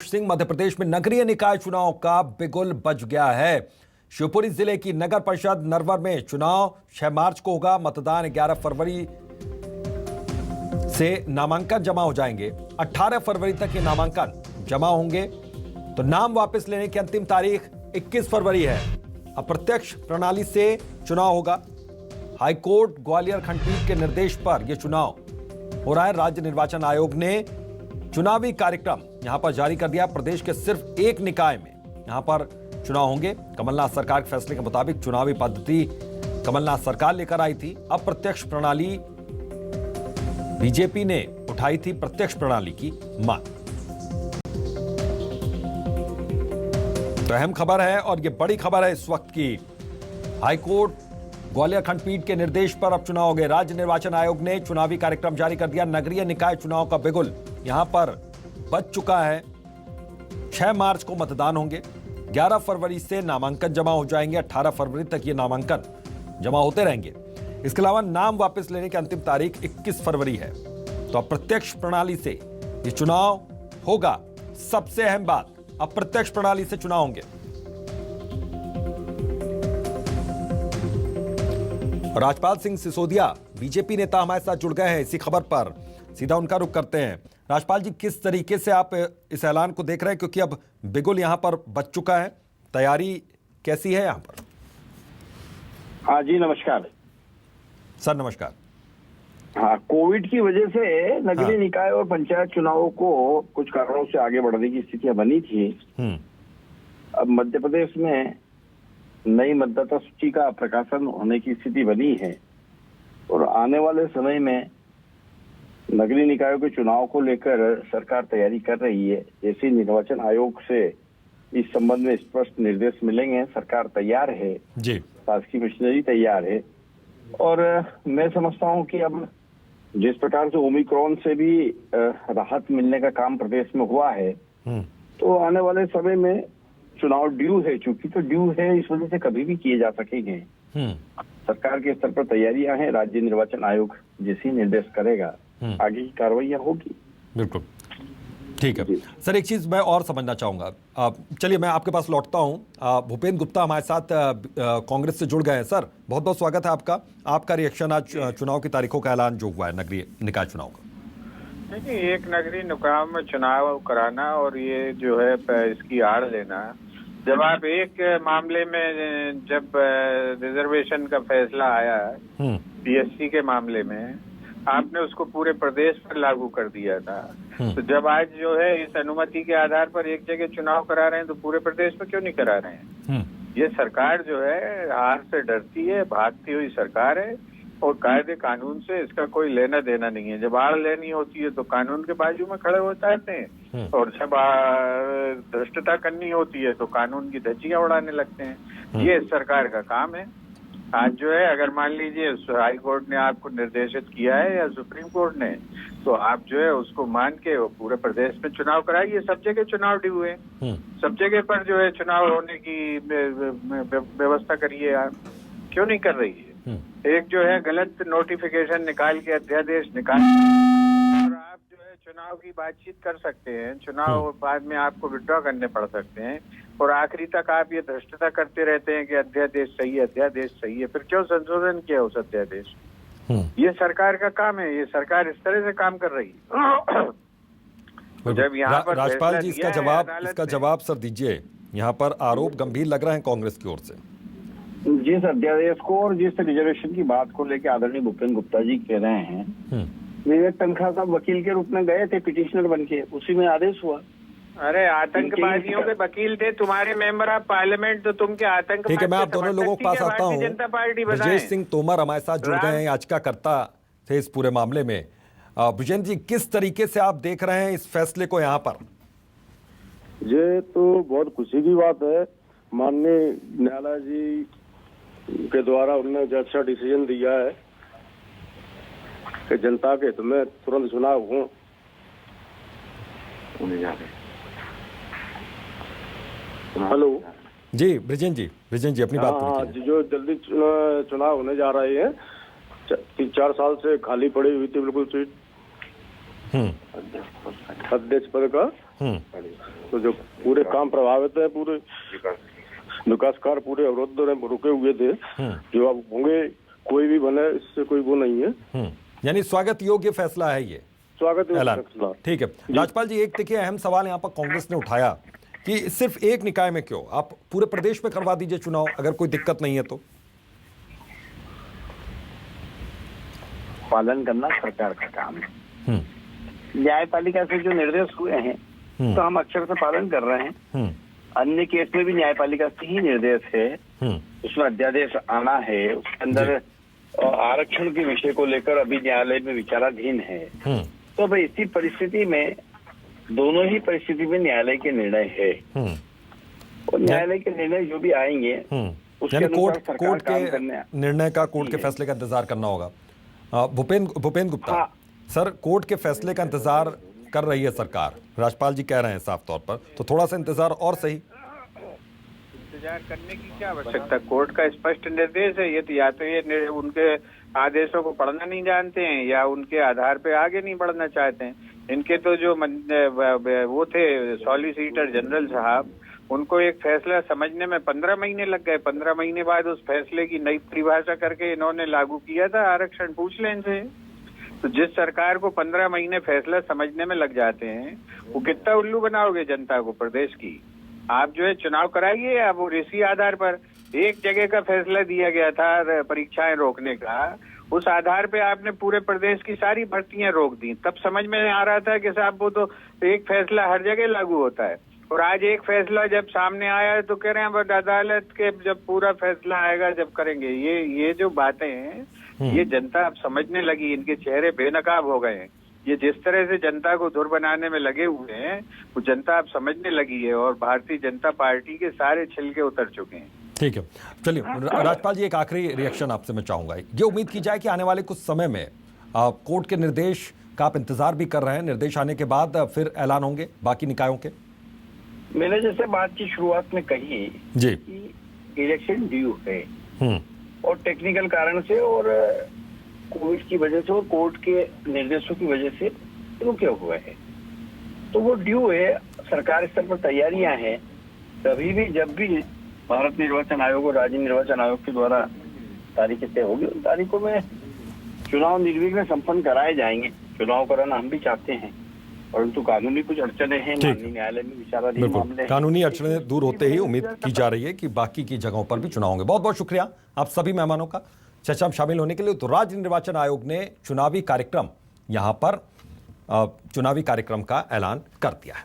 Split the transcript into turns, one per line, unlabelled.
आशुतोष सिंह। मध्य प्रदेश में नगरीय निकाय चुनाव का बिगुल बज गया है। शिवपुरी जिले की नगर परिषद नरवर में चुनाव 6 मार्च को होगा। मतदान 11 फरवरी से नामांकन जमा हो जाएंगे। 18 फरवरी तक ये नामांकन जमा होंगे तो नाम वापस लेने की अंतिम तारीख 21 फरवरी है। अप्रत्यक्ष प्रणाली से चुनाव होगा। हाईकोर्ट ग्वालियर खंडपीठ के निर्देश पर यह चुनाव हो रहा है। राज्य निर्वाचन आयोग ने चुनावी कार्यक्रम यहां पर जारी कर दिया। प्रदेश के सिर्फ एक निकाय में यहां पर चुनाव होंगे। कमलनाथ सरकार के फैसले के मुताबिक चुनावी पद्धति कमलनाथ सरकार लेकर आई थी। अप्रत्यक्ष प्रणाली बीजेपी ने उठाई थी प्रत्यक्ष प्रणाली की मांग। तो अहम खबर है और यह बड़ी खबर है इस वक्त की। हाईकोर्ट ग्वालियर खंडपीठ के निर्देश पर अब चुनाव होंगे। राज्य निर्वाचन आयोग ने चुनावी कार्यक्रम जारी कर दिया। नगरीय निकाय चुनाव का बिगुल यहां पर बज चुका है। 6 मार्च को मतदान होंगे। 11 फरवरी से नामांकन जमा हो जाएंगे। 18 फरवरी तक ये नामांकन जमा होते रहेंगे। इसके अलावा नाम वापस लेने की अंतिम तारीख 21 फरवरी है। तो अप्रत्यक्ष प्रणाली से ये चुनाव होगा। सबसे अहम बात, अप्रत्यक्ष प्रणाली से चुनाव होंगे। राजपाल सिंह सिसोदिया बीजेपी नेता हमारे साथ जुड़ गए हैं। इसी खबर पर सीधा उनका रुख करते हैं। राजपाल जी, किस तरीके से आप इस ऐलान को देख रहे हैं, क्योंकि अब बिगुल यहां पर बच चुका है, तैयारी कैसी है यहां पर?
हाँ जी, नमस्कार
सर। नमस्कार।
हाँ, कोविड की वजह से नगरीय निकाय और पंचायत चुनावों को कुछ कारणों से आगे बढ़ने की स्थितियां बनी थी। अब मध्य प्रदेश में नई मतदाता सूची का प्रकाशन होने की स्थिति बनी है और आने वाले समय में नगरीय निकायों के चुनाव को लेकर सरकार तैयारी कर रही है। जैसे निर्वाचन आयोग से इस संबंध में स्पष्ट निर्देश मिलेंगे, सरकार तैयार है जी, शासकीय मशीनरी तैयार है। और मैं समझता हूं कि अब जिस प्रकार से ओमिक्रॉन से भी राहत मिलने का काम प्रदेश में हुआ है, तो आने वाले समय में चुनाव ड्यू है। चूंकि तो ड्यू है, इस वजह से कभी भी किए जा सकेंगे। सरकार के स्तर पर तैयारियां हैं। राज्य निर्वाचन आयोग जैसे निर्देश करेगा आगे की कार्रवाइयां होगी।
बिल्कुल ठीक है सर। एक चीज मैं और समझना चाहूंगा। चलिए मैं आपके पास लौटता हूं। भूपेंद्र गुप्ता हमारे साथ कांग्रेस से जुड़ गए हैं। सर, बहुत बहुत स्वागत है आपका। आपका रिएक्शन आज चुनाव की तारीखों का ऐलान जो हुआ है नगरीय निकाय चुनाव का।
देखिए, एक नगरीय निकाय में चुनाव कराना और ये जो है इसकी आड़ लेना, जब आप एक मामले में जब रिजर्वेशन का फैसला आया पीएससी के मामले में, आपने उसको पूरे प्रदेश पर लागू कर दिया था। तो जब आज जो है इस अनुमति के आधार पर एक जगह चुनाव करा रहे हैं तो पूरे प्रदेश में क्यों नहीं करा रहे हैं? ये सरकार जो है हार से डरती है, भागती हुई सरकार है और कायदे कानून से इसका कोई लेना देना नहीं है। जब आड़ लेनी होती है तो कानून के बाजू में खड़े हो जाते हैं और जब धृष्टता करनी होती है तो कानून की धज्जियां उड़ाने लगते हैं। ये सरकार का काम है। आज जो है अगर मान लीजिए हाई कोर्ट ने आपको निर्देशित किया है या सुप्रीम कोर्ट ने, तो आप जो है उसको मान के पूरे प्रदेश में चुनाव कराइए। सब जगह चुनाव ड्यू है, सब जगह पर जो है चुनाव होने की व्यवस्था करिए। आप क्यों नहीं कर रही है? एक जो है गलत नोटिफिकेशन निकाल के अध्यादेश निकाल और आप जो है चुनाव की बातचीत कर सकते हैं। चुनाव बाद में आपको विड्रॉ करने पड़ सकते हैं और आखिरी तक आप ये धृष्टता करते रहते हैं कि अध्यादेश सही है, अध्यादेश सही है। फिर क्यों संशोधन किया उस अध्यादेश? ये सरकार का काम है। ये सरकार इस तरह से काम कर रही है। जब यहाँ पर
राजपाल जी इसका जवाब सर दीजिए। यहाँ पर आरोप गंभीर लग रहे हैं कांग्रेस की ओर से।
जिस अध्यादेश को और जिस रिजर्वेशन की बात को लेकर आदरणीय भूपेंद्र गुप्ता जी कह रहे हैं, विवेक तनखा साहब वकील के रूप में गए थे पिटिशनर बन के, उसी में आदेश हुआ।
अरे आतंकवादियों के वकील थे तुम्हारे मेंबर ऑफ पार्लियामेंट, तो तुम क्या आतंकवाद?
ठीक है, मैं आप दोनों लोगों के पास आता हूँ।
जनता पार्टी
ब्रजेश सिंह तोमर हमारे साथ जुड़ गए हैं, याचिकाकर्ता थे इस पूरे मामले में। ब्रजेश जी, किस तरीके से आप देख रहे हैं इस फैसले को यहाँ पर?
ये तो बहुत खुशी की बात है। माननीय न्यायालय जी के द्वारा उन्होंने जो अच्छा डिसीजन दिया है कि जनता के हित में तुरंत चुनाव हो। हेलो
जी ब्रिजेन जी अपनी बात
पूछिए। जो जल्दी चुनाव होने जा रहे हैं, 3-4 साल से खाली पड़ी हुई थी बिल्कुल सीट अध्यक्ष पद का, तो जो पूरे काम प्रभावित है, पूरे विकास कार्य पूरे अवरुद्ध रुके हुए थे, जो अब होंगे, कोई भी बने, इससे कोई वो नहीं है।
यानी स्वागत योग्य फैसला है ये,
स्वागत है
ऐलान।
फैसला।
ठीक है राजपाल जी, एक देखिए अहम सवाल यहाँ पर कांग्रेस ने उठाया कि सिर्फ एक निकाय में क्यों, आप पूरे प्रदेश में करवा दीजिए चुनाव अगर कोई दिक्कत नहीं है तो।
पालन करना सरकार का काम है। न्यायपालिका से जो निर्देश हुए हैं तो हम अक्षर से पालन कर रहे हैं। अन्य केस में भी न्यायपालिका से ही निर्देश है, उसमें अध्यादेश आना है, उसके अंदर आरक्षण के विषय को लेकर अभी न्यायालय में विचाराधीन है। तो भाई इसी परिस्थिति में, दोनों ही परिस्थिति में न्यायालय के निर्णय है, और न्यायालय के निर्णय जो भी आएंगे उसके अनुसार सरकार काम करने,
निर्णय का, कोर्ट के फैसले का इंतजार करना होगा। भूपेंद्र गुप्ता, सर कोर्ट के फैसले का इंतजार कर रही है सरकार, राजपाल जी कह रहे हैं साफ तौर पर, तो थोड़ा सा इंतजार और सही।
इंतजार करने की क्या आवश्यकता, कोर्ट का स्पष्ट निर्देश है। ये तो या तो ये उनके आदेशों को पढ़ना नहीं जानते हैं या उनके आधार पे आगे नहीं बढ़ना चाहते हैं। इनके तो जो वो थे सॉलिसिटर जनरल साहब, उनको एक फैसला समझने में 15 महीने लग गए। 15 महीने बाद उस फैसले की नई परिभाषा करके इन्होंने लागू किया था आरक्षण। पूछ लें इनसे। तो जिस सरकार को 15 महीने फैसला समझने में लग जाते हैं, वो कितना उल्लू बनाओगे जनता को प्रदेश की। आप जो है चुनाव कराइए, अब वो इसी आधार पर एक जगह का फैसला दिया गया था परीक्षाएं रोकने का, उस आधार पे आपने पूरे प्रदेश की सारी भर्तियां रोक दी। तब समझ में आ रहा था कि साहब वो तो एक फैसला हर जगह लागू होता है, और आज एक फैसला जब सामने आया तो कह रहे हैं बट अदालत के जब पूरा फैसला आएगा जब करेंगे। ये जो बातें हैं ये जनता अब समझने लगी, इनके चेहरे बेनकाब हो गए हैं। ये जिस तरह से जनता को धुर बनाने में लगे हुए हैं वो जनता अब समझने लगी है, और भारतीय जनता पार्टी के सारे छिलके उतर चुके हैं।
ठीक है, चलिए राजपाल जी, एक आखिरी रिएक्शन आपसे मैं चाहूंगा। ये उम्मीद की जाए कि आने वाले कुछ समय में कोर्ट के निर्देश का आप इंतजार भी कर रहे हैं, निर्देश आने के बाद फिर ऐलान होंगे बाकी निकायों के।
मैंने जैसे बात की शुरुआत में कही
जी
कि इलेक्शन ड्यू है, और टेक्निकल कारण से और कोविड की वजह से और कोर्ट के निर्देशों की वजह से रुके हुए हैं, तो वो ड्यू है। सरकार स्तर पर तैयारियां हैं, कभी भी जब भी भारत निर्वाचन आयोग और राज्य निर्वाचन आयोग के द्वारा तारीखें तय होगी, उन तारीखों में चुनाव निर्विघ्न संपन्न कराए जाएंगे। चुनाव कराना हम भी चाहते हैं, परंतु कानूनी कुछ अड़चने हैं, माननीय न्यायालय में विचाराधीन मामले हैं।
कानूनी अड़चनें दूर होते ही उम्मीद की जा रही है कि बाकी की जगहों पर भी चुनाव होंगे। बहुत बहुत शुक्रिया आप सभी मेहमानों का चर्चा में शामिल होने के लिए। तो राज्य निर्वाचन आयोग ने चुनावी कार्यक्रम का ऐलान कर दिया है।